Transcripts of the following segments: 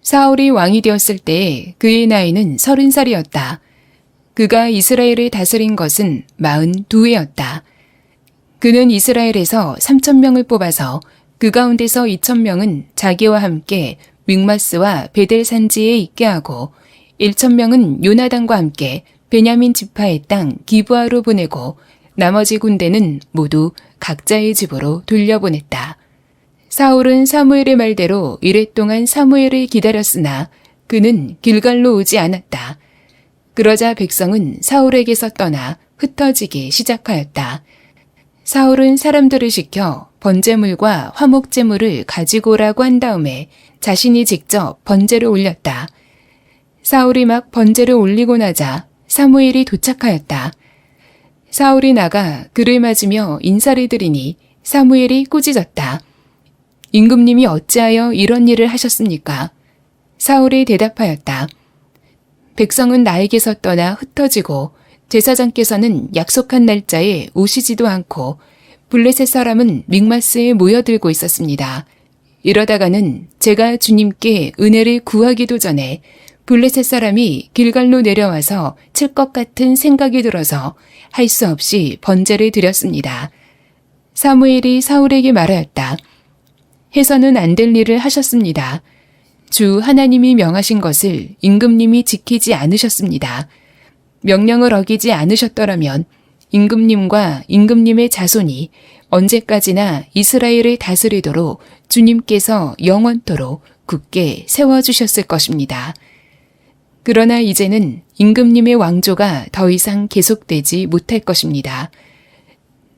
사울이 왕이 되었을 때 그의 나이는 30살이었다. 그가 이스라엘을 다스린 것은 42해였다. 그는 이스라엘에서 3,000명을 뽑아서 그 가운데서 2,000명은 자기와 함께 믹마스와 베델 산지에 있게 하고 1,000명은 요나단과 함께 베냐민 지파의 땅 기브아로 보내고 나머지 군대는 모두 각자의 집으로 돌려보냈다. 사울은 사무엘의 말대로 이랫동안 사무엘을 기다렸으나 그는 길갈로 오지 않았다. 그러자 백성은 사울에게서 떠나 흩어지기 시작하였다. 사울은 사람들을 시켜 번제물과 화목제물을 가지고 오라고 한 다음에 자신이 직접 번제를 올렸다. 사울이 막 번제를 올리고 나자 사무엘이 도착하였다. 사울이 나가 그를 맞으며 인사를 드리니 사무엘이 꾸짖었다. 임금님이 어찌하여 이런 일을 하셨습니까? 사울이 대답하였다. 백성은 나에게서 떠나 흩어지고 제사장께서는 약속한 날짜에 오시지도 않고 블레셋 사람은 믹마스에 모여들고 있었습니다. 이러다가는 제가 주님께 은혜를 구하기도 전에 블레셋 사람이 길갈로 내려와서 칠 것 같은 생각이 들어서 할 수 없이 번제를 드렸습니다. 사무엘이 사울에게 말하였다. 해서는 안 될 일을 하셨습니다. 주 하나님이 명하신 것을 임금님이 지키지 않으셨습니다. 명령을 어기지 않으셨더라면 임금님과 임금님의 자손이 언제까지나 이스라엘을 다스리도록 주님께서 영원토록 굳게 세워주셨을 것입니다. 그러나 이제는 임금님의 왕조가 더 이상 계속되지 못할 것입니다.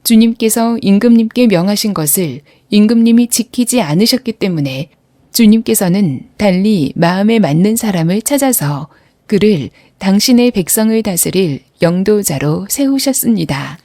주님께서 임금님께 명하신 것을 임금님이 지키지 않으셨기 때문에 주님께서는 달리 마음에 맞는 사람을 찾아서 그를 당신의 백성을 다스릴 영도자로 세우셨습니다.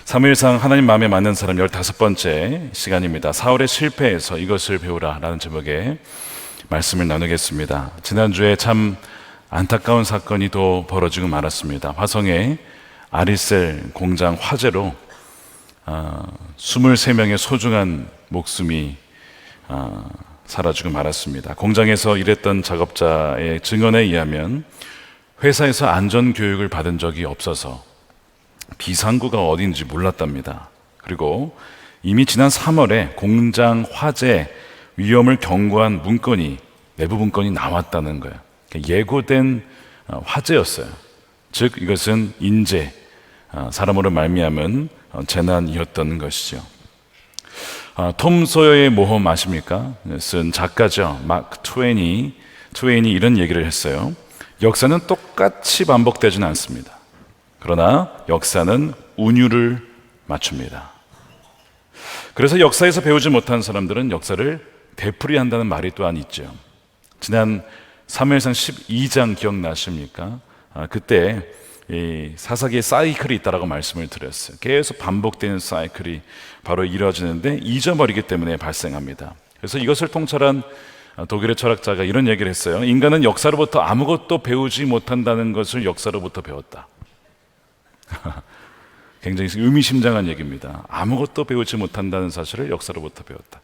사무엘상 하나님 마음에 맞는 사람 15번째 시간입니다. 사울의 실패에서 이것을 배우라 라는 제목의 말씀을 나누겠습니다. 지난주에 참 안타까운 사건이 또 벌어지고 말았습니다. 화성의 아리셀 공장 화재로 23명의 소중한 목숨이 사라지고 말았습니다. 공장에서 일했던 작업자의 증언에 의하면 회사에서 안전교육을 받은 적이 없어서 비상구가 어딘지 몰랐답니다. 그리고 이미 지난 3월에 공장 화재 위험을 경고한 문건이, 내부 문건이 나왔다는 거예요. 예고된 화재였어요. 즉 이것은 인재, 사람으로 말미암은 재난이었던 것이죠. 톰 소여의 모험 아십니까? 쓴 작가죠. 마크 트웨인이 이런 얘기를 했어요. 역사는 똑같이 반복되지는 않습니다. 그러나 역사는 운율을 맞춥니다. 그래서 역사에서 배우지 못한 사람들은 역사를 되풀이한다는 말이 또한 있죠. 지난 사무엘상 12장 기억나십니까? 그때 이 사사기의 사이클이 있다라고 말씀을 드렸어요. 계속 반복되는 사이클이 바로 이루어지는데 잊어버리기 때문에 발생합니다. 그래서 이것을 통찰한 독일의 철학자가 이런 얘기를 했어요. 인간은 역사로부터 아무것도 배우지 못한다는 것을 역사로부터 배웠다. 굉장히 의미심장한 얘기입니다. 아무것도 배우지 못한다는 사실을 역사로부터 배웠다.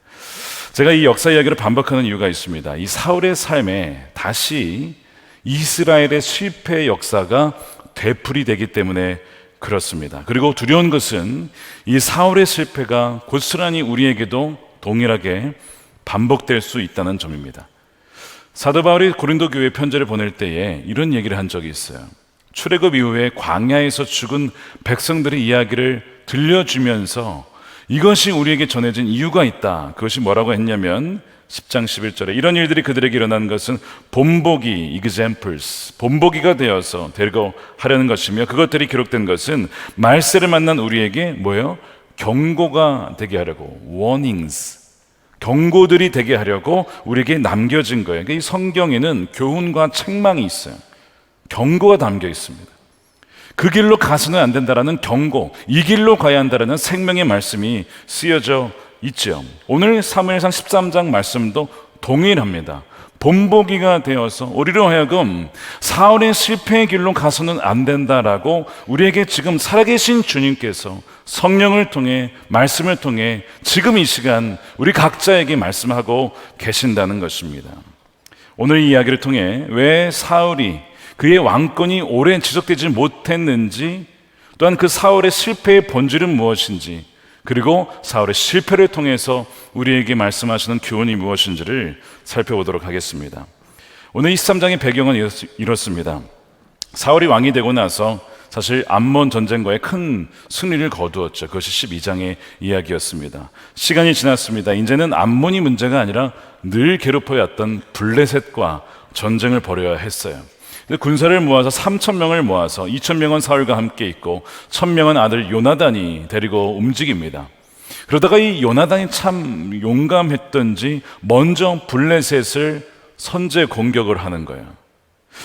제가 이 역사 이야기를 반복하는 이유가 있습니다. 이 사울의 삶에 다시 이스라엘의 실패의 역사가 되풀이되기 때문에 그렇습니다. 그리고 두려운 것은 이 사울의 실패가 고스란히 우리에게도 동일하게 반복될 수 있다는 점입니다. 사도 바울이 고린도 교회에 편지를 보낼 때에 이런 얘기를 한 적이 있어요. 출애굽 이후에 광야에서 죽은 백성들의 이야기를 들려주면서 이것이 우리에게 전해진 이유가 있다. 그것이 뭐라고 했냐면 10장 11절에 이런 일들이 그들에게 일어난 것은 본보기, examples, 본보기가 되어서 되고 하려는 것이며 그것들이 기록된 것은 말세를 만난 우리에게 뭐예요? 경고가 되게 하려고, warnings, 경고들이 되게 하려고 우리에게 남겨진 거예요. 그러니까 이 성경에는 교훈과 책망이 있어요. 경고가 담겨 있습니다. 그 길로 가서는 안 된다라는 경고, 이 길로 가야 한다라는 생명의 말씀이 쓰여져 있죠. 오늘 사무엘상 13장 말씀도 동일합니다. 본보기가 되어서 우리로 하여금 사울의 실패의 길로 가서는 안 된다라고 우리에게 지금 살아계신 주님께서 성령을 통해, 말씀을 통해 지금 이 시간 우리 각자에게 말씀하고 계신다는 것입니다. 오늘 이 이야기를 통해 왜 사울이 그의 왕권이 오래 지속되지 못했는지, 또한 그 사울의 실패의 본질은 무엇인지, 그리고 사울의 실패를 통해서 우리에게 말씀하시는 교훈이 무엇인지를 살펴보도록 하겠습니다. 오늘 23장의 배경은 이렇습니다. 사울이 왕이 되고 나서 사실 암몬 전쟁과의 큰 승리를 거두었죠. 그것이 12장의 이야기였습니다. 시간이 지났습니다. 이제는 암몬이 문제가 아니라 늘 괴롭혀왔던 블레셋과 전쟁을 벌여야 했어요. 군사를 모아서 3,000명을 모아서 2,000명은 사울과 함께 있고 1,000명은 아들 요나단이 데리고 움직입니다. 그러다가 이 요나단이 참 용감했던지 먼저 블레셋을 선제 공격을 하는 거예요.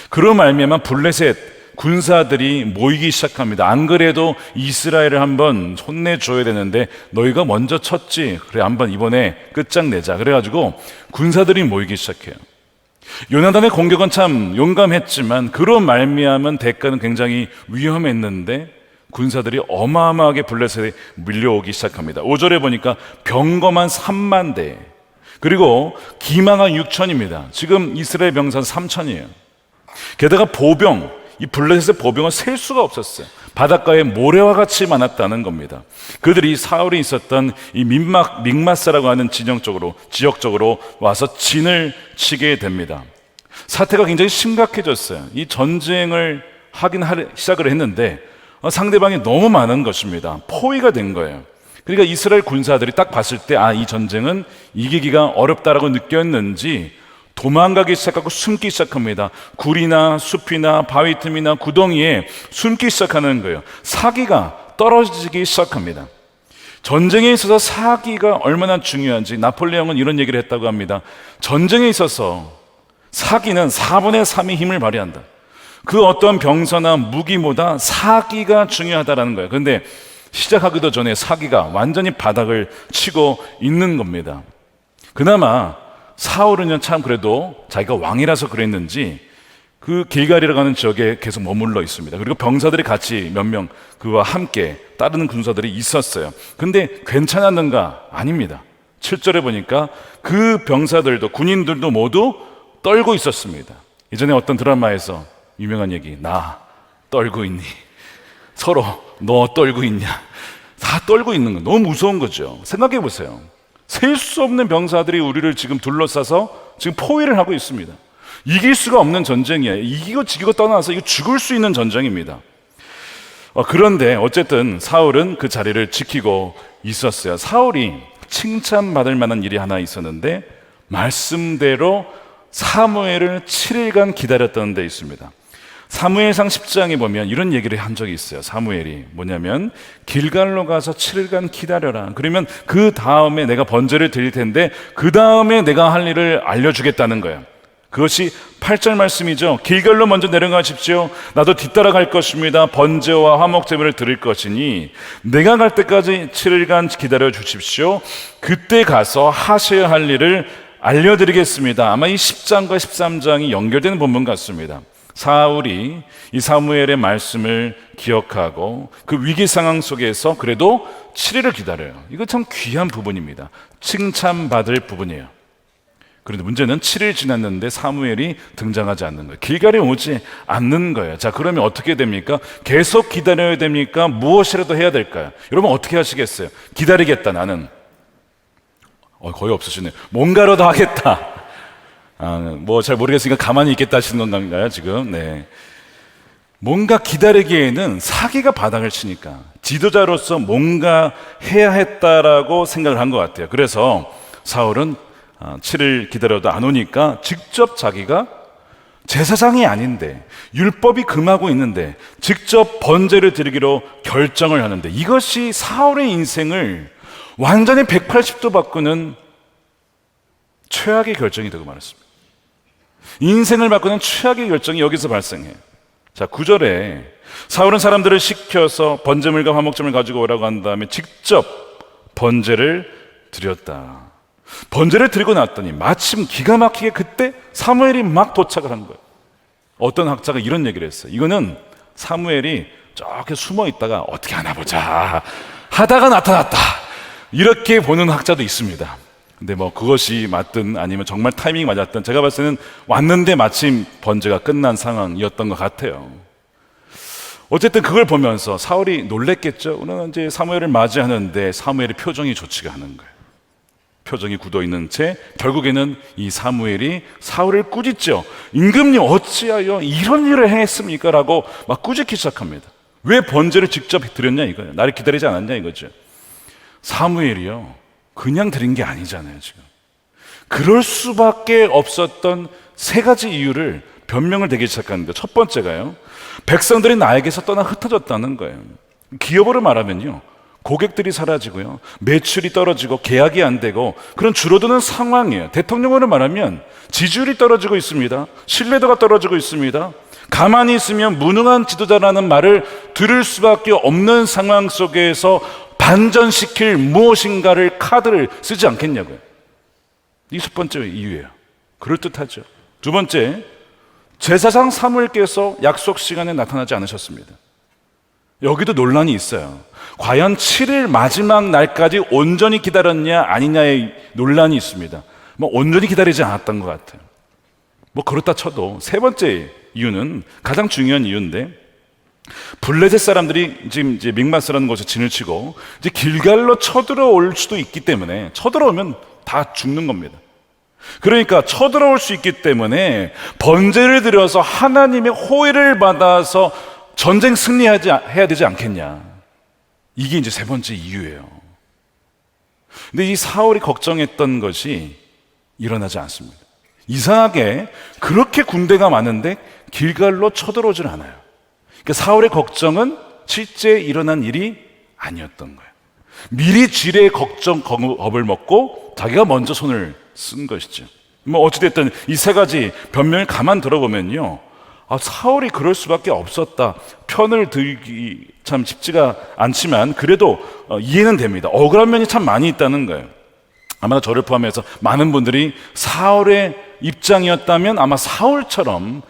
그로 말미암아 블레셋 군사들이 모이기 시작합니다. 안 그래도 이스라엘을 한번 혼내줘야 되는데 너희가 먼저 쳤지, 그래 한번 이번에 끝장내자, 그래가지고 군사들이 모이기 시작해요. 요나단의 공격은 참 용감했지만 그로 말미암은 대가는 굉장히 위험했는데 군사들이 어마어마하게 블레셋에 밀려오기 시작합니다. 5절에 보니까 병거만 3만 대, 그리고 기마가 6천입니다. 지금 이스라엘 병사는 3천이에요. 게다가 보병, 이 블레셋의 보병은 셀 수가 없었어요. 바닷가에 모래와 같이 많았다는 겁니다. 그들이 사울이 있었던 이 믹마스라고 하는 지역 쪽으로 와서 진을 치게 됩니다. 사태가 굉장히 심각해졌어요. 이 전쟁을 시작을 했는데 상대방이 너무 많은 것입니다. 포위가 된 거예요. 그러니까 이스라엘 군사들이 딱 봤을 때 이 전쟁은 이기기가 어렵다라고 느꼈는지 도망가기 시작하고 숨기 시작합니다. 굴이나 숲이나 바위 틈이나 구덩이에 숨기 시작하는 거예요. 사기가 떨어지기 시작합니다. 전쟁에 있어서 사기가 얼마나 중요한지 나폴레옹은 이런 얘기를 했다고 합니다. 전쟁에 있어서 사기는 4분의 3의 힘을 발휘한다. 그 어떤 병사나 무기보다 사기가 중요하다는 거예요. 그런데 시작하기도 전에 사기가 완전히 바닥을 치고 있는 겁니다. 그나마 사울은 참 그래도 자기가 왕이라서 그랬는지 그 길갈이라고 하는 지역에 계속 머물러 있습니다. 그리고 병사들이 같이 몇 명 그와 함께 따르는 군사들이 있었어요. 근데 괜찮았는가? 아닙니다. 7절에 보니까 그 병사들도, 군인들도 모두 떨고 있었습니다. 예전에 어떤 드라마에서 유명한 얘기, 나 떨고 있니? 서로 너 떨고 있냐? 다 떨고 있는 거 너무 무서운 거죠. 생각해 보세요. 셀 수 없는 병사들이 우리를 지금 둘러싸서 지금 포위를 하고 있습니다. 이길 수가 없는 전쟁이에요. 이기고 지기고 떠나서 이거 죽을 수 있는 전쟁입니다. 그런데 어쨌든 사울은 그 자리를 지키고 있었어요. 사울이 칭찬받을 만한 일이 하나 있었는데 말씀대로 사무엘을 7일간 기다렸다는 데 있습니다. 사무엘상 10장에 보면 이런 얘기를 한 적이 있어요. 사무엘이 뭐냐면 길갈로 가서 7일간 기다려라. 그러면 그 다음에 내가 번제를 드릴 텐데 그 다음에 내가 할 일을 알려주겠다는 거예요. 그것이 8절 말씀이죠. 길갈로 먼저 내려가십시오. 나도 뒤따라 갈 것입니다. 번제와 화목제물을 드릴 것이니 내가 갈 때까지 7일간 기다려 주십시오. 그때 가서 하셔야 할 일을 알려드리겠습니다. 아마 이 10장과 13장이 연결되는 본문 같습니다. 사울이 이 사무엘의 말씀을 기억하고 그 위기 상황 속에서 그래도 7일을 기다려요. 이거 참 귀한 부분입니다. 칭찬받을 부분이에요. 그런데 문제는 7일 지났는데 사무엘이 등장하지 않는 거예요. 길갈에 오지 않는 거예요. 자, 그러면 어떻게 됩니까? 계속 기다려야 됩니까? 무엇이라도 해야 될까요? 여러분 어떻게 하시겠어요? 기다리겠다 나는. 거의 없으시네요. 뭔가라도 하겠다. 뭐 잘 모르겠으니까 가만히 있겠다 하시는 건가요 지금? 네. 뭔가 기다리기에는 사기가 바닥을 치니까 지도자로서 뭔가 해야 했다라고 생각을 한 것 같아요. 그래서 사울은 7일 기다려도 안 오니까 직접 자기가 제사장이 아닌데, 율법이 금하고 있는데 직접 번제를 드리기로 결정을 하는데, 이것이 사울의 인생을 완전히 180도 바꾸는 최악의 결정이 되고 말았습니다. 인생을 바꾸는 최악의 결정이 여기서 발생해요. 자, 9절에 사울은 사람들을 시켜서 번제물과 화목제물 가지고 오라고 한 다음에 직접 번제를 드렸다. 번제를 드리고 났더니 마침 기가 막히게 그때 사무엘이 막 도착을 한 거예요. 어떤 학자가 이런 얘기를 했어요. 이거는 사무엘이 저렇게 숨어 있다가 어떻게 하나 보자 하다가 나타났다, 이렇게 보는 학자도 있습니다. 근데 뭐 그것이 맞든 아니면 정말 타이밍이 맞았든 제가 봤을 때는 왔는데 마침 번제가 끝난 상황이었던 것 같아요. 어쨌든 그걸 보면서 사울이 놀랬겠죠. 우리는 이제 사무엘을 맞이하는데 사무엘의 표정이 좋지가 않은 거예요. 표정이 굳어있는 채 결국에는 이 사무엘이 사울을 꾸짖죠. 임금님 어찌하여 이런 일을 행했습니까? 라고 막 꾸짖기 시작합니다. 왜 번제를 직접 드렸냐 이거예요. 나를 기다리지 않았냐 이거죠. 사무엘이요, 그냥 드린 게 아니잖아요. 지금 그럴 수밖에 없었던 세 가지 이유를 변명을 대기 시작하는데, 첫 번째가요, 백성들이 나에게서 떠나 흩어졌다는 거예요. 기업으로 말하면요, 고객들이 사라지고요, 매출이 떨어지고 계약이 안 되고 그런 줄어드는 상황이에요. 대통령으로 말하면 지지율이 떨어지고 있습니다. 신뢰도가 떨어지고 있습니다. 가만히 있으면 무능한 지도자라는 말을 들을 수밖에 없는 상황 속에서 반전시킬 무엇인가를, 카드를 쓰지 않겠냐고요. 이 첫 번째 이유예요. 그럴듯하죠. 두 번째, 제사장 사무엘께서 약속 시간에 나타나지 않으셨습니다. 여기도 논란이 있어요. 과연 7일 마지막 날까지 온전히 기다렸냐 아니냐의 논란이 있습니다. 뭐 온전히 기다리지 않았던 것 같아요. 뭐 그렇다 쳐도 세 번째 이유는 가장 중요한 이유인데, 블레셋 사람들이 지금 이제 mikmas라는 곳에 진을 치고 이제 길갈로 쳐들어올 수도 있기 때문에, 쳐들어오면 다 죽는 겁니다. 그러니까 쳐들어올 수 있기 때문에 번제를 드려서 하나님의 호의를 받아서 전쟁 해야 되지 않겠냐. 이게 이제 세 번째 이유예요. 근데 이 사울이 걱정했던 것이 일어나지 않습니다. 이상하게 그렇게 군대가 많은데 길갈로 쳐들어오질 않아요. 그러니까 사울의 걱정은 실제 일어난 일이 아니었던 거예요. 미리 지레 겁을 먹고 자기가 먼저 손을 쓴 것이죠. 뭐 어찌됐든 이 세 가지 변명을 가만 들어보면요, 사울이 그럴 수밖에 없었다. 편을 들기 참 쉽지가 않지만 그래도 이해는 됩니다. 억울한 면이 참 많이 있다는 거예요. 아마 저를 포함해서 많은 분들이 사울의 입장이었다면 아마 사울처럼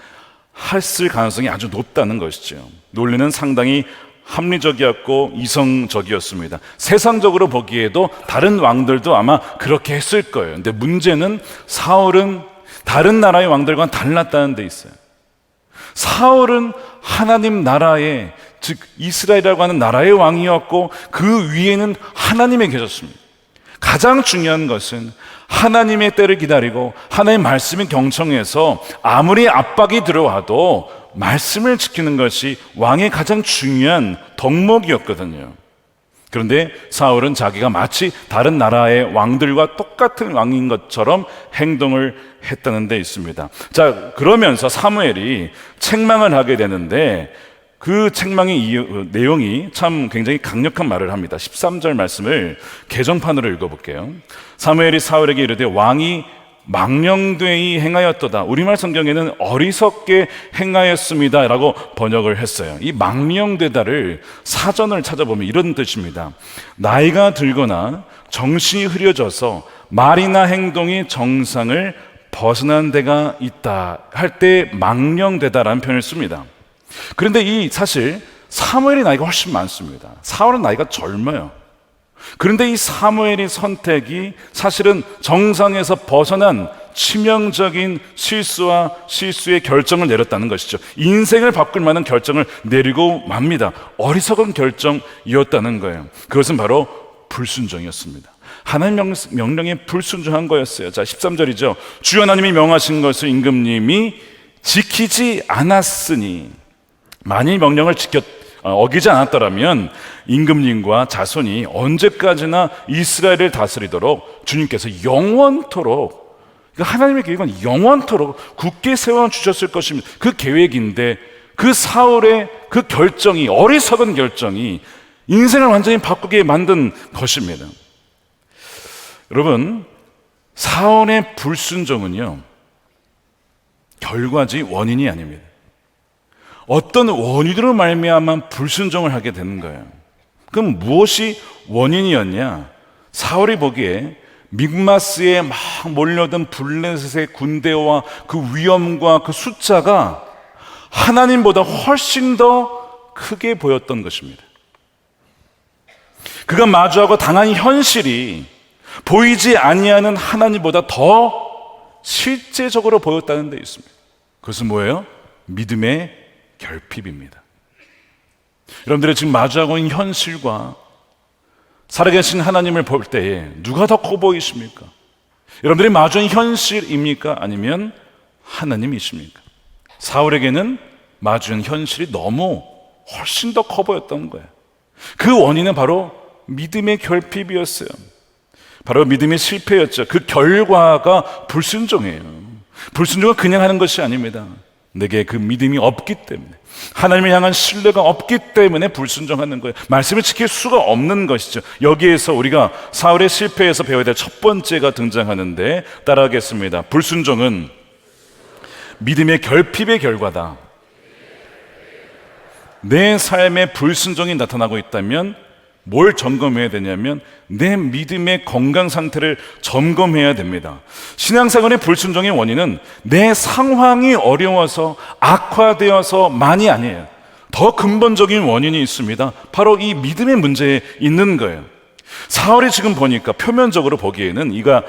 했을 가능성이 아주 높다는 것이죠. 논리는 상당히 합리적이었고 이성적이었습니다. 세상적으로 보기에도 다른 왕들도 아마 그렇게 했을 거예요. 근데 문제는 사울은 다른 나라의 왕들과는 달랐다는 데 있어요. 사울은 하나님 나라의, 즉 이스라엘이라고 하는 나라의 왕이었고 그 위에는 하나님이 계셨습니다. 가장 중요한 것은 하나님의 때를 기다리고 하나님의 말씀에 경청해서 아무리 압박이 들어와도 말씀을 지키는 것이 왕의 가장 중요한 덕목이었거든요. 그런데 사울은 자기가 마치 다른 나라의 왕들과 똑같은 왕인 것처럼 행동을 했다는 데 있습니다. 자, 그러면서 사무엘이 책망을 하게 되는데 그 책망의 내용이 참 굉장히 강력한 말을 합니다. 13절 말씀을 개정판으로 읽어볼게요. 사무엘이 사울에게 이르되 왕이 망령되이 행하였도다. 우리말 성경에는 어리석게 행하였습니다 라고 번역을 했어요. 이 망령되다를 사전을 찾아보면 이런 뜻입니다. 나이가 들거나 정신이 흐려져서 말이나 행동이 정상을 벗어난 데가 있다 할 때 망령되다라는 표현을 씁니다. 그런데 이 사실 사무엘이 나이가 훨씬 많습니다. 사울은 나이가 젊어요. 그런데 이 사무엘의 선택이 사실은 정상에서 벗어난 치명적인 실수의 결정을 내렸다는 것이죠. 인생을 바꿀 만한 결정을 내리고 맙니다. 어리석은 결정이었다는 거예요. 그것은 바로 불순종이었습니다. 하나님 명령에 불순종한 거였어요. 자, 13절이죠. 주 하나님이 명하신 것을 임금님이 지키지 않았으니, 만일 명령을 어기지 않았더라면 임금님과 자손이 언제까지나 이스라엘을 다스리도록 주님께서 영원토록 그러니까 하나님의 계획은 영원토록 굳게 세워주셨을 것입니다. 그 계획인데 그 사울의 그 결정이, 어리석은 결정이 인생을 완전히 바꾸게 만든 것입니다. 여러분, 사울의 불순종은요, 결과지 원인이 아닙니다. 어떤 원인으로 말미암아 불순종을 하게 되는 거예요. 그럼 무엇이 원인이었냐? 사울이 보기에 믹마스에 막 몰려든 블레셋의 군대와 그 위험과 그 숫자가 하나님보다 훨씬 더 크게 보였던 것입니다. 그가 마주하고 당한 현실이 보이지 아니하는 하나님보다 더 실제적으로 보였다는 데 있습니다. 그것은 뭐예요? 믿음의 결핍입니다. 여러분들이 지금 마주하고 있는 현실과 살아계신 하나님을 볼 때에 누가 더 커 보이십니까? 여러분들이 마주한 현실입니까? 아니면 하나님이십니까? 사울에게는 마주한 현실이 너무 훨씬 더 커 보였던 거예요. 그 원인은 바로 믿음의 결핍이었어요. 바로 믿음의 실패였죠. 그 결과가 불순종이에요. 불순종은 그냥 하는 것이 아닙니다. 내게 그 믿음이 없기 때문에, 하나님을 향한 신뢰가 없기 때문에 불순종하는 거예요. 말씀을 지킬 수가 없는 것이죠. 여기에서 우리가 사울의 실패에서 배워야 될 첫 번째가 등장하는데, 따라하겠습니다. 불순종은 믿음의 결핍의 결과다. 내 삶에 불순종이 나타나고 있다면 뭘 점검해야 되냐면 내 믿음의 건강 상태를 점검해야 됩니다. 신앙생활의 불순종의 원인은 내 상황이 어려워서 악화되어서만이 아니에요. 더 근본적인 원인이 있습니다. 바로 이 믿음의 문제에 있는 거예요. 사울이 지금 보니까 표면적으로 보기에는 이가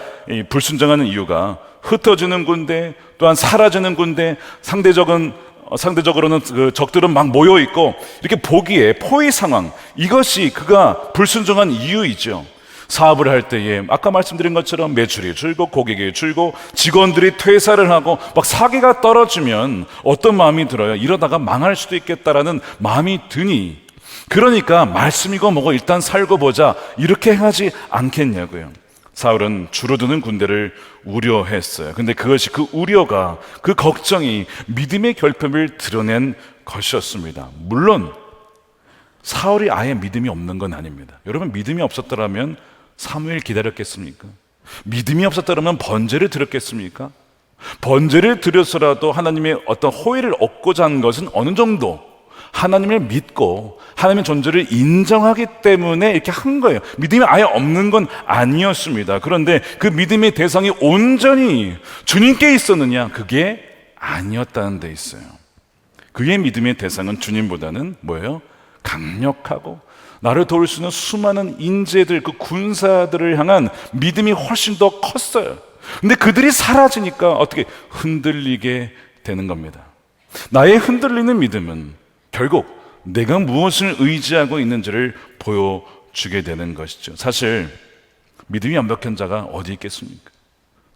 불순종하는 이유가 흩어지는 군대, 또한 사라지는 군대, 상대적으로는 그 적들은 막 모여 있고, 이렇게 보기에 포위 상황, 이것이 그가 불순종한 이유이죠. 사업을 할 때에 아까 말씀드린 것처럼 매출이 줄고 고객이 줄고 직원들이 퇴사를 하고 막 사기가 떨어지면 어떤 마음이 들어요? 이러다가 망할 수도 있겠다라는 마음이 드니, 그러니까 말씀이고 뭐고 일단 살고 보자, 이렇게 하지 않겠냐고요. 사울은 줄어드는 군대를 우려했어요. 근데 그것이, 그 우려가, 그 걱정이 믿음의 결핍을 드러낸 것이었습니다. 물론 사울이 아예 믿음이 없는 건 아닙니다. 여러분, 믿음이 없었더라면 사무엘 기다렸겠습니까? 믿음이 없었더라면 번제를 드렸겠습니까? 번제를 드려서라도 하나님의 어떤 호의를 얻고자 한 것은 어느 정도 하나님을 믿고 하나님의 존재를 인정하기 때문에 이렇게 한 거예요. 믿음이 아예 없는 건 아니었습니다. 그런데 그 믿음의 대상이 온전히 주님께 있었느냐? 그게 아니었다는 데 있어요. 그의 믿음의 대상은 주님보다는 뭐예요? 강력하고 나를 도울 수 있는 수많은 인재들, 그 군사들을 향한 믿음이 훨씬 더 컸어요. 근데 그들이 사라지니까 어떻게 흔들리게 되는 겁니다. 나의 흔들리는 믿음은 결국 내가 무엇을 의지하고 있는지를 보여주게 되는 것이죠. 사실 믿음이 완벽한 자가 어디 있겠습니까?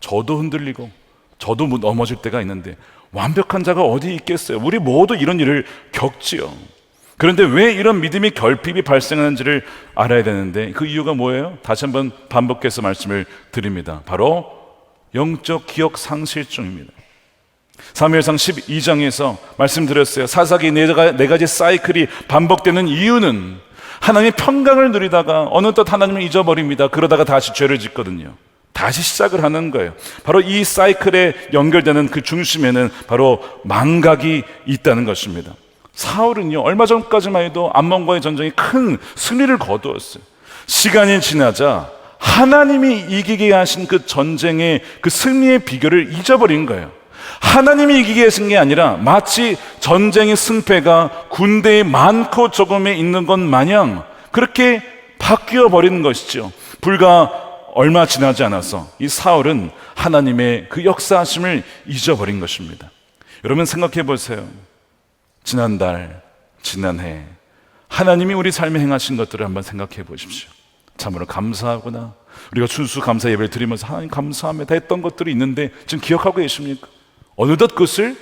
저도 흔들리고 저도 넘어질 때가 있는데 완벽한 자가 어디 있겠어요? 우리 모두 이런 일을 겪지요. 그런데 왜 이런 믿음의 결핍이 발생하는지를 알아야 되는데, 그 이유가 뭐예요? 다시 한번 반복해서 말씀을 드립니다. 바로 영적 기억 상실증입니다. 사무엘상 12장에서 말씀드렸어요. 사사기 네 가지 사이클이 반복되는 이유는 하나님의 평강을 누리다가 어느덧 하나님을 잊어버립니다. 그러다가 다시 죄를 짓거든요. 다시 시작을 하는 거예요. 바로 이 사이클에 연결되는 그 중심에는 바로 망각이 있다는 것입니다. 사울은요, 얼마 전까지만 해도 암몬과의 전쟁에 큰 승리를 거두었어요. 시간이 지나자 하나님이 이기게 하신 그 전쟁의 그 승리의 비결을 잊어버린 거예요. 하나님이 이기게 하신 게 아니라 마치 전쟁의 승패가 군대의 많고 적음에 있는 것 마냥 그렇게 바뀌어 버리는 것이죠. 불과 얼마 지나지 않아서 이 사울은 하나님의 그 역사하심을 잊어버린 것입니다. 여러분, 생각해 보세요. 지난달, 지난해 하나님이 우리 삶에 행하신 것들을 한번 생각해 보십시오. 참으로 감사하구나. 우리가 추수감사 예배를 드리면서 하나님 감사합니다 했던 것들이 있는데 지금 기억하고 계십니까? 어느덧 그것을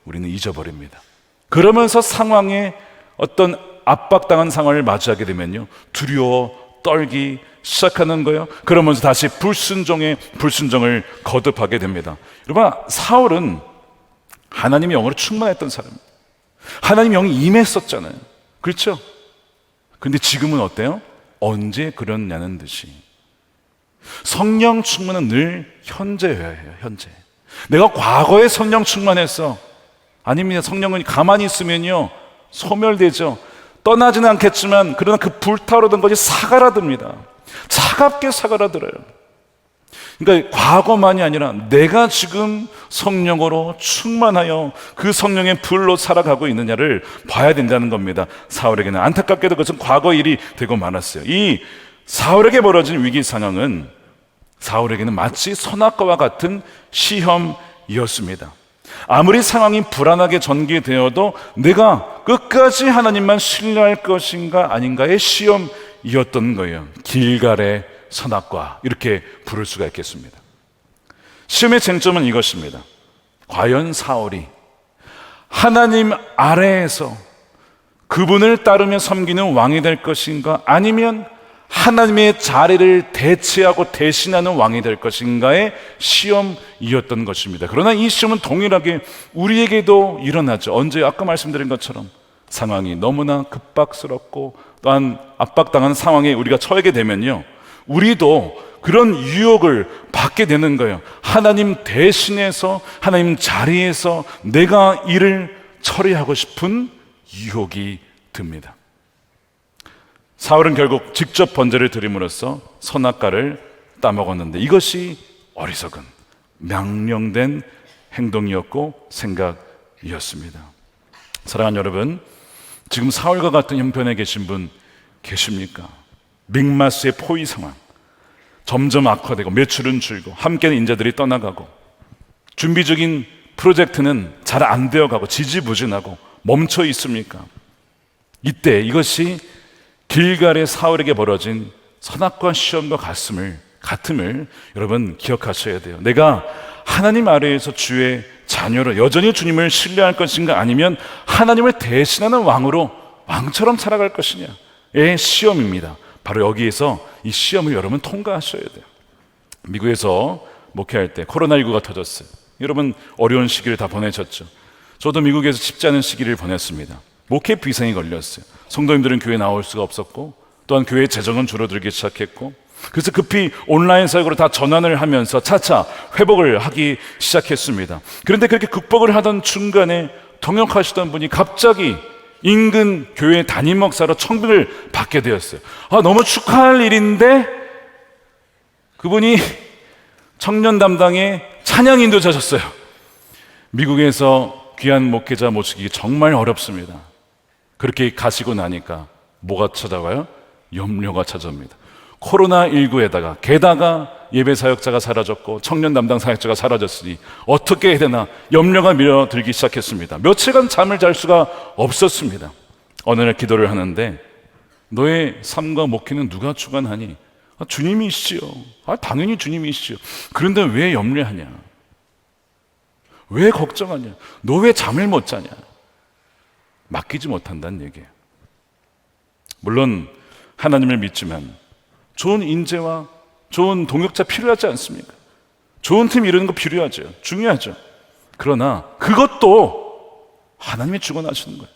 우리는 잊어버립니다. 그러면서 상황에 어떤 압박당한 상황을 맞이하게 되면요, 두려워 떨기 시작하는 거예요. 그러면서 다시 불순종의 불순종을 거듭하게 됩니다. 여러분, 사울은 하나님의 영으로 충만했던 사람입니다. 하나님의 영이 임했었잖아요. 그렇죠? 근데 지금은 어때요? 언제 그랬냐는 듯이 성령 충만은 늘 현재여야 해요. 현재. 내가 과거에 성령 충만했어. 아닙니다. 성령은 가만히 있으면요 소멸되죠. 떠나지는 않겠지만 그러나 그 불타오르던 것이 사가라듭니다. 차갑게 사가라들어요. 그러니까 과거만이 아니라 내가 지금 성령으로 충만하여 그 성령의 불로 살아가고 있느냐를 봐야 된다는 겁니다. 사울에게는 안타깝게도 그것은 과거 일이 되고 말았어요. 이 사울에게 벌어진 위기 상황은 사울에게는 마치 선악과와 같은 시험이었습니다. 아무리 상황이 불안하게 전개되어도 내가 끝까지 하나님만 신뢰할 것인가 아닌가의 시험이었던 거예요. 길갈의 선악과, 이렇게 부를 수가 있겠습니다. 시험의 쟁점은 이것입니다. 과연 사울이 하나님 아래에서 그분을 따르며 섬기는 왕이 될 것인가, 아니면 하나님의 자리를 대체하고 대신하는 왕이 될 것인가의 시험이었던 것입니다. 그러나 이 시험은 동일하게 우리에게도 일어나죠. 언제? 아까 말씀드린 것처럼 상황이 너무나 급박스럽고 또한 압박당한 상황에 우리가 처하게 되면요, 우리도 그런 유혹을 받게 되는 거예요. 하나님 대신해서, 하나님 자리에서 내가 일을 처리하고 싶은 유혹이 듭니다. 사울은 결국 직접 번제를 드림으로써 선악과를 따먹었는데 이것이 어리석은 명령된 행동이었고 생각이었습니다. 사랑하는 여러분, 지금 사울과 같은 형편에 계신 분 계십니까? 믹마스의 포위 상황, 점점 악화되고 매출은 줄고 함께하는 인자들이 떠나가고 준비적인 프로젝트는 잘 안 되어가고 지지부진하고 멈춰 있습니까? 이때 이것이 길갈의 사울에게 벌어진 선악과 시험과 같음을 여러분 기억하셔야 돼요. 내가 하나님 아래에서 주의 자녀로 여전히 주님을 신뢰할 것인가, 아니면 하나님을 대신하는 왕으로 왕처럼 살아갈 것이냐의 시험입니다. 바로 여기에서 이 시험을 여러분 통과하셔야 돼요. 미국에서 목회할 때 코로나19가 터졌어요. 여러분 어려운 시기를 다 보내셨죠. 저도 미국에서 쉽지 않은 시기를 보냈습니다. 목회 비상이 걸렸어요. 성도님들은 교회 나올 수가 없었고 또한 교회 재정은 줄어들기 시작했고, 그래서 급히 온라인 사역으로 다 전환을 하면서 차차 회복을 하기 시작했습니다. 그런데 그렇게 극복을 하던 중간에 통역하시던 분이 갑자기 인근 교회 담임 목사로 청빙을 받게 되었어요. 너무 축하할 일인데 그분이 청년 담당의 찬양 인도자셨어요. 미국에서 귀한 목회자 모시기 정말 어렵습니다. 그렇게 가시고 나니까 뭐가 찾아와요? 염려가 찾아옵니다. 코로나19에다가 게다가 예배 사역자가 사라졌고 청년 담당 사역자가 사라졌으니 어떻게 해야 되나 염려가 밀어들기 시작했습니다. 며칠간 잠을 잘 수가 없었습니다. 어느 날 기도를 하는데 너의 삶과 목회는 누가 주관하니? 주님이시지요. 당연히 주님이시지요. 그런데 왜 염려하냐? 왜 걱정하냐? 너 왜 잠을 못 자냐? 맡기지 못한다는 얘기예요. 물론 하나님을 믿지만 좋은 인재와 좋은 동역자 필요하지 않습니까? 좋은 팀 이루는 거 필요하죠. 중요하죠. 그러나 그것도 하나님이 주관하시는 거예요.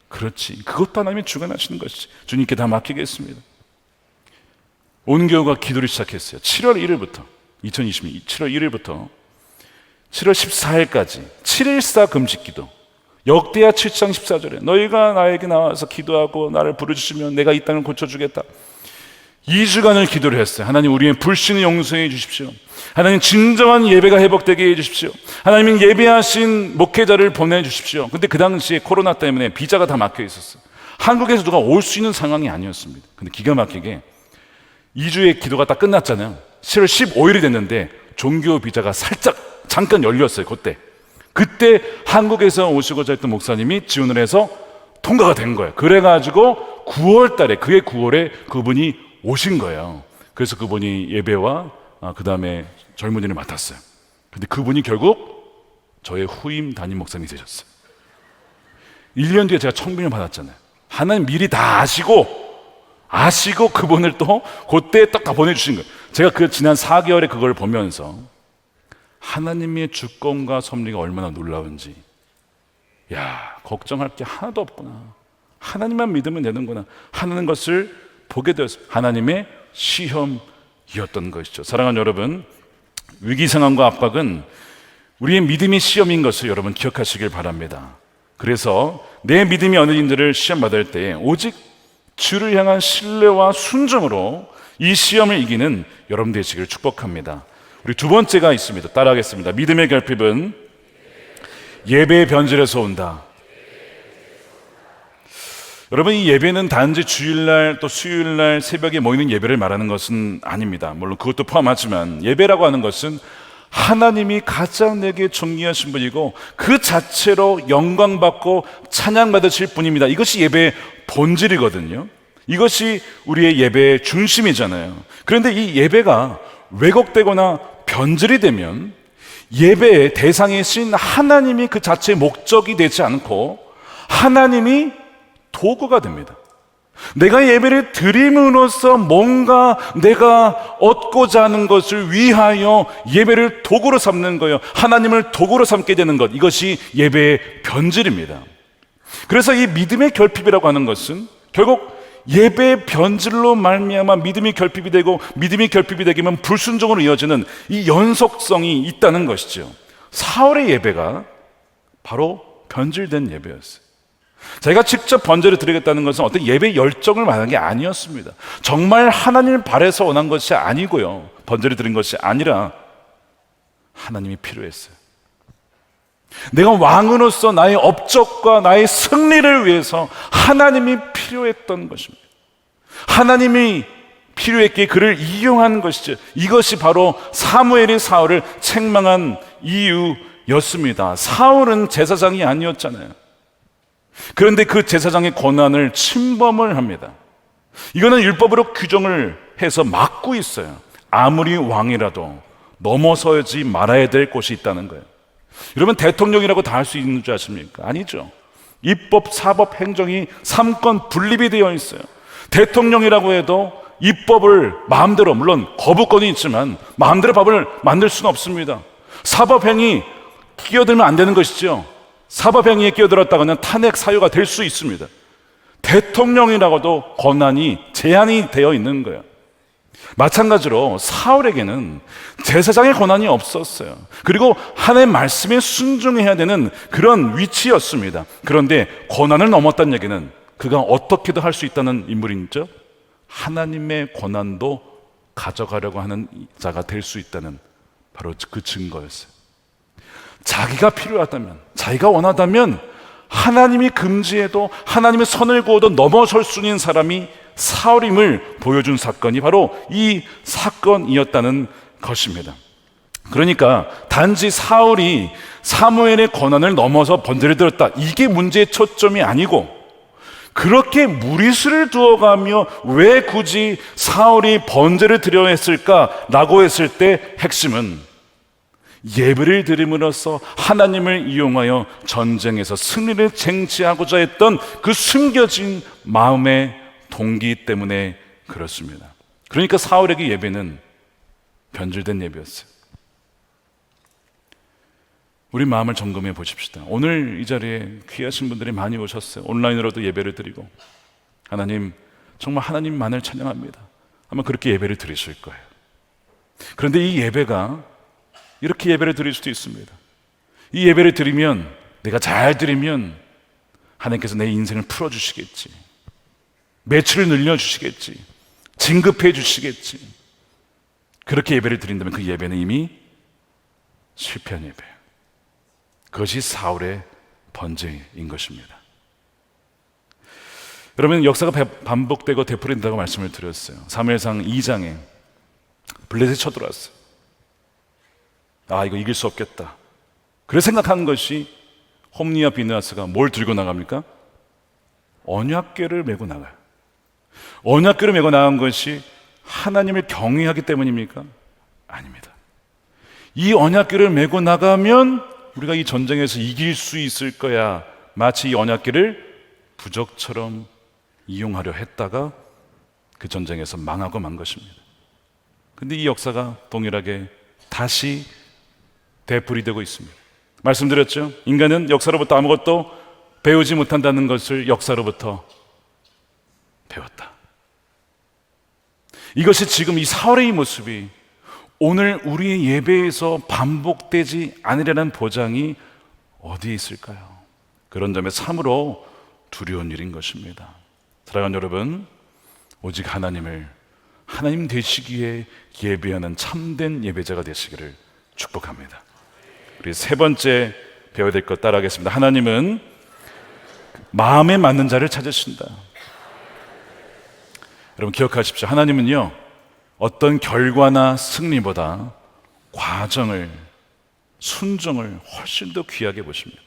그렇지. 그것도 하나님이 주관하시는 것이지. 주님께 다 맡기겠습니다. 온 교회가 기도를 시작했어요. 7월 1일부터 2022 7월 1일부터 7월 14일까지 7.14 금식기도, 역대하 7장 14절에 너희가 나에게 나와서 기도하고 나를 부르짖으면 내가 이 땅을 고쳐주겠다. 2주간을 기도를 했어요. 하나님, 우리의 불신을 용서해 주십시오. 하나님, 진정한 예배가 회복되게 해 주십시오. 하나님, 예배하신 목회자를 보내주십시오. 근데 그 당시에 코로나 때문에 비자가 다 막혀 있었어요. 한국에서 누가 올 수 있는 상황이 아니었습니다. 근데 기가 막히게 2주의 기도가 딱 끝났잖아요. 7월 15일이 됐는데 종교 비자가 살짝 잠깐 열렸어요. 그때 한국에서 오시고자 했던 목사님이 지원을 해서 통과가 된 거예요. 그래가지고 9월 달에, 그해 9월에 그분이 오신 거예요. 그래서 그분이 예배와 그 다음에 젊은이를 맡았어요. 근데 그분이 결국 저의 후임 담임 목사님이 되셨어요. 1년 뒤에 제가 청빙을 받았잖아요. 하나님 미리 다 아시고 아시고 그분을 또 그때 딱 다 보내주신 거예요. 제가 그 지난 4개월에 그걸 보면서 하나님의 주권과 섭리가 얼마나 놀라운지, 야, 걱정할 게 하나도 없구나, 하나님만 믿으면 되는구나 하는 것을 보게 되었습니다. 하나님의 시험이었던 것이죠. 사랑하는 여러분, 위기 상황과 압박은 우리의 믿음의 시험인 것을 여러분 기억하시길 바랍니다. 그래서 내 믿음이 어느 인들을 시험받을 때 오직 주를 향한 신뢰와 순종으로 이 시험을 이기는 여러분 되시기를 축복합니다. 우리 두 번째가 있습니다. 따라하겠습니다. 믿음의 결핍은 예배의 변질에서 온다. 여러분, 이 예배는 단지 주일날 또 수요일날 새벽에 모이는 예배를 말하는 것은 아닙니다. 물론 그것도 포함하지만 예배라고 하는 것은 하나님이 가장 내게 존귀하신 분이고 그 자체로 영광받고 찬양받으실 분입니다. 이것이 예배의 본질이거든요. 이것이 우리의 예배의 중심이잖아요. 그런데 이 예배가 왜곡되거나 변질이 되면 예배의 대상이신 하나님이 그 자체의 목적이 되지 않고 하나님이 도구가 됩니다. 내가 예배를 드림으로써 뭔가 내가 얻고자 하는 것을 위하여 예배를 도구로 삼는 거예요. 하나님을 도구로 삼게 되는 것, 이것이 예배의 변질입니다. 그래서 이 믿음의 결핍이라고 하는 것은 결국 예배의 변질로 말미암아 믿음이 결핍이 되고, 믿음이 결핍이 되면 불순종으로 이어지는 이 연속성이 있다는 것이죠. 사울의 예배가 바로 변질된 예배였어요. 제가 직접 번제를 드리겠다는 것은 어떤 예배 열정을 말하는 게 아니었습니다. 정말 하나님을 바라서 원한 것이 아니고요, 번제를 드린 것이 아니라 하나님이 필요했어요. 내가 왕으로서 나의 업적과 나의 승리를 위해서 하나님이 필요했던 것입니다. 하나님이 필요했기에 그를 이용한 것이죠. 이것이 바로 사무엘이 사울을 책망한 이유였습니다. 사울은 제사장이 아니었잖아요. 그런데 그 제사장의 권한을 침범을 합니다. 이거는 율법으로 규정을 해서 막고 있어요. 아무리 왕이라도 넘어서지 말아야 될 곳이 있다는 거예요. 여러분, 대통령이라고 다 할 수 있는 줄 아십니까? 아니죠. 입법, 사법, 행정이 3권 분립이 되어 있어요. 대통령이라고 해도 입법을 마음대로, 물론 거부권이 있지만 마음대로 법을 만들 수는 없습니다. 사법행위 끼어들면 안 되는 것이죠. 사법행위에 끼어들었다가는 탄핵 사유가 될 수 있습니다. 대통령이라고도 권한이 제한이 되어 있는 거예요. 마찬가지로 사울에게는 제사장의 권한이 없었어요. 그리고 하나님의 말씀에 순종해야 되는 그런 위치였습니다. 그런데 권한을 넘었다는 얘기는 그가 어떻게도 할 수 있다는 인물이죠. 하나님의 권한도 가져가려고 하는 자가 될 수 있다는 바로 그 증거였어요. 자기가 필요하다면, 자기가 원하다면 하나님이 금지해도, 하나님의 선을 그어도 넘어설 수 있는 사람이 사울임을 보여준 사건이 바로 이 사건이었다는 것입니다. 그러니까 단지 사울이 사무엘의 권한을 넘어서 번제를 드렸다, 이게 문제의 초점이 아니고, 그렇게 무리수를 두어가며 왜 굳이 사울이 번제를 드려야 했을까라고 했을 때 핵심은 예배를 드림으로써 하나님을 이용하여 전쟁에서 승리를 쟁취하고자 했던 그 숨겨진 마음의 동기 때문에 그렇습니다. 그러니까 사울에게 예배는 변질된 예배였어요. 우리 마음을 점검해 보십시다. 오늘 이 자리에 귀하신 분들이 많이 오셨어요. 온라인으로도 예배를 드리고, 하나님, 정말 하나님만을 찬양합니다. 아마 그렇게 예배를 드리실 거예요. 그런데 이 예배가 이렇게 예배를 드릴 수도 있습니다. 이 예배를 드리면, 내가 잘 드리면 하나님께서 내 인생을 풀어주시겠지, 매출을 늘려주시겠지, 진급해 주시겠지. 그렇게 예배를 드린다면 그 예배는 이미 실패한 예배예요. 그것이 사울의 번제인 것입니다. 여러분, 역사가 반복되고 되풀이된다고 말씀을 드렸어요. 사무엘상 2장에 블레셋이 쳐들어왔어요. 아, 이거 이길 수 없겠다. 그래 생각하는 것이 홈리와 비느하스가 뭘 들고 나갑니까? 언약궤를 메고 나가요. 언약궤를 메고 나간 것이 하나님을 경외하기 때문입니까? 아닙니다. 이 언약궤를 메고 나가면 우리가 이 전쟁에서 이길 수 있을 거야, 마치 이 언약궤를 부적처럼 이용하려 했다가 그 전쟁에서 망하고 만 것입니다. 근데 이 역사가 동일하게 다시 되풀이되고 있습니다. 말씀드렸죠? 인간은 역사로부터 아무것도 배우지 못한다는 것을 역사로부터 배웠다. 이것이 지금 이 사울의 모습이 오늘 우리의 예배에서 반복되지 않으려는 보장이 어디에 있을까요? 그런 점에 참으로 두려운 일인 것입니다. 사랑하는 여러분, 오직 하나님 되시기에 예배하는 참된 예배자가 되시기를 축복합니다. 우리 세 번째 배워야 될 것 따라하겠습니다. 하나님은 마음에 맞는 자를 찾으신다. 여러분 기억하십시오. 하나님은요, 어떤 결과나 승리보다 과정을, 순종을 훨씬 더 귀하게 보십니다.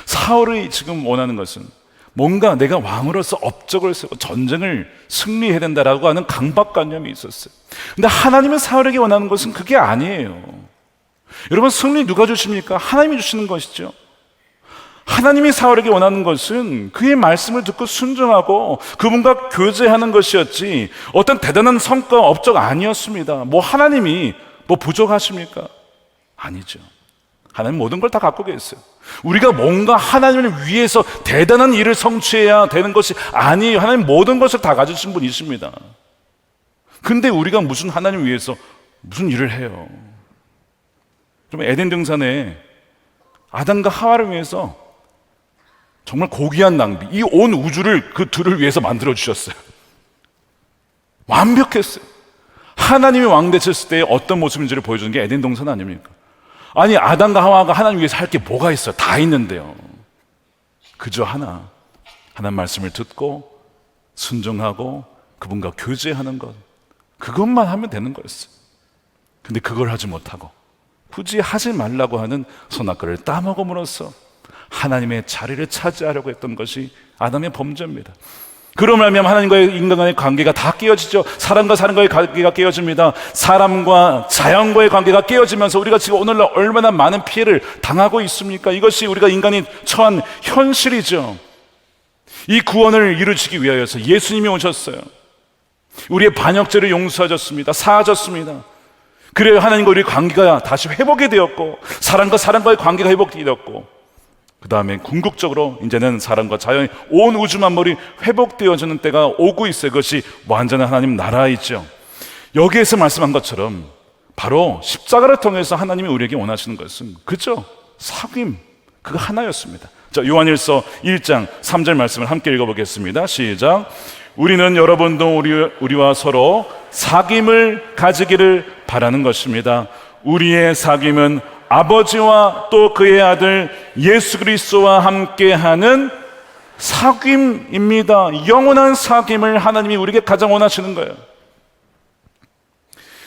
사울이 지금 원하는 것은 뭔가 내가 왕으로서 업적을 세우고 전쟁을 승리해야 된다라고 하는 강박관념이 있었어요. 근데 하나님은 사울에게 원하는 것은 그게 아니에요. 여러분, 승리 누가 주십니까? 하나님이 주시는 것이죠. 하나님이 사울에게 원하는 것은 그의 말씀을 듣고 순종하고 그분과 교제하는 것이었지 어떤 대단한 성과, 업적 아니었습니다. 하나님이 부족하십니까? 아니죠. 하나님 모든 걸 다 갖고 계세요. 우리가 뭔가 하나님을 위해서 대단한 일을 성취해야 되는 것이 아니에요. 하나님 모든 것을 다 가지신 분이십니다. 근데 우리가 무슨 하나님을 위해서 무슨 일을 해요? 좀 에덴 동산에 아담과 하와를 위해서 정말 고귀한 낭비, 이 온 우주를 그 둘을 위해서 만들어 주셨어요. 완벽했어요. 하나님이 왕 되셨을 때 어떤 모습인지를 보여주는 게 에덴 동산 아닙니까? 아니, 아담과 하와가 하나님 위해서 할 게 뭐가 있어요? 다 있는데요. 그저 하나님 말씀을 듣고 순종하고 그분과 교제하는 것, 그것만 하면 되는 거였어요. 근데 그걸 하지 못하고 굳이 하지 말라고 하는 선악과를 따먹음으로써 하나님의 자리를 차지하려고 했던 것이 아담의 범죄입니다. 그로 말미암아 하나님과의 인간과의 관계가 다 깨어지죠. 사람과 사람과의 관계가 깨어집니다. 사람과 자연과의 관계가 깨어지면서 우리가 지금 오늘날 얼마나 많은 피해를 당하고 있습니까? 이것이 우리가 인간이 처한 현실이죠. 이 구원을 이루시기 위하여서 예수님이 오셨어요. 우리의 반역죄를 용서하셨습니다. 사하셨습니다. 그래야 하나님과 우리의 관계가 다시 회복이 되었고 사람과 사람과의 관계가 회복이 되었고 그 다음에 궁극적으로 이제는 사람과 자연이 온 우주 만물이 회복되어지는 때가 오고 있어요. 그것이 완전한 하나님 나라이죠. 여기에서 말씀한 것처럼 바로 십자가를 통해서 하나님이 우리에게 원하시는 것은 그죠? 사귐, 그거 하나였습니다. 자, 요한일서 1장 3절 말씀을 함께 읽어보겠습니다. 시작. 우리는 여러분도 우리와 서로 사귐을 가지기를 바라는 것입니다. 우리의 사귐은 아버지와 또 그의 아들 예수 그리스도와 함께하는 사귐입니다. 영원한 사귐을 하나님이 우리에게 가장 원하시는 거예요.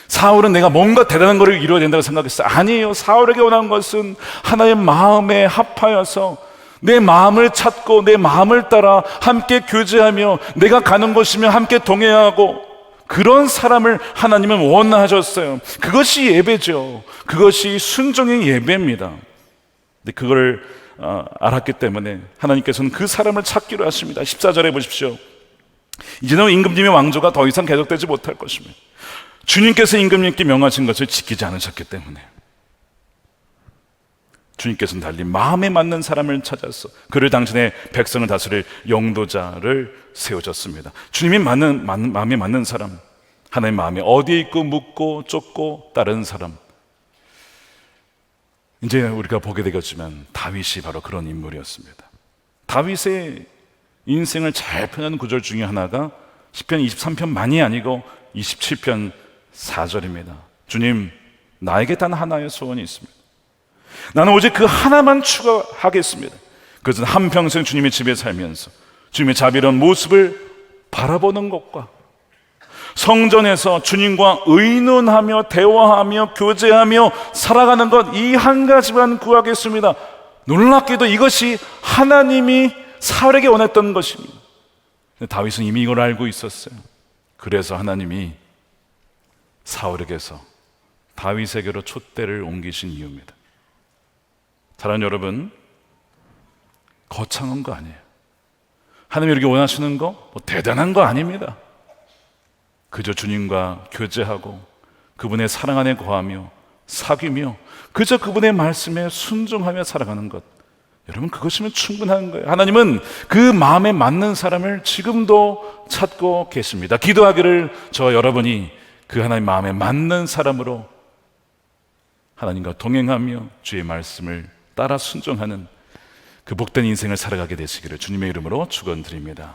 사울은 내가 뭔가 대단한 것을 이루어야 된다고 생각했어요. 아니에요. 사울에게 원하는 것은 하나의 마음에 합하여서 내 마음을 찾고 내 마음을 따라 함께 교제하며 내가 가는 곳이면 함께 동행하고 그런 사람을 하나님은 원하셨어요. 그것이 예배죠. 그것이 순종의 예배입니다. 근데 그걸 알았기 때문에 하나님께서는 그 사람을 찾기로 하십니다. 14절에 보십시오. 이제는 임금님의 왕조가 더 이상 계속되지 못할 것입니다. 주님께서 임금님께 명하신 것을 지키지 않으셨기 때문에 주님께서는 달리 마음에 맞는 사람을 찾아서 그를 당신의 백성을 다스릴 영도자를 세우셨습니다. 주님이 마음에 맞는 사람, 하나님 마음에 어디에 있고 묻고 쫓고 따르는 사람. 이제 우리가 보게 되겠지만 다윗이 바로 그런 인물이었습니다. 다윗의 인생을 잘 표현하는 구절 중에 하나가 시편 23편만이 아니고 27편 4절입니다. 주님, 나에게 단 하나의 소원이 있습니다. 나는 오직 그 하나만 추구하겠습니다. 그것은 한평생 주님의 집에 살면서 주님의 자비로운 모습을 바라보는 것과 성전에서 주님과 의논하며 대화하며 교제하며 살아가는 것, 이 한 가지만 구하겠습니다. 놀랍게도 이것이 하나님이 사울에게 원했던 것입니다. 다윗은 이미 이걸 알고 있었어요. 그래서 하나님이 사울에게서 다윗에게로 촛대를 옮기신 이유입니다. 사랑하는 여러분, 거창한 거 아니에요. 하나님이 이렇게 원하시는 거 대단한 거 아닙니다. 그저 주님과 교제하고 그분의 사랑 안에 거하며 사귀며 그저 그분의 말씀에 순종하며 살아가는 것, 여러분 그것이면 충분한 거예요. 하나님은 그 마음에 맞는 사람을 지금도 찾고 계십니다. 기도하기를 저 여러분이 그 하나님 마음에 맞는 사람으로 하나님과 동행하며 주의 말씀을 따라 순종하는 그 복된 인생을 살아가게 되시기를 주님의 이름으로 축원드립니다.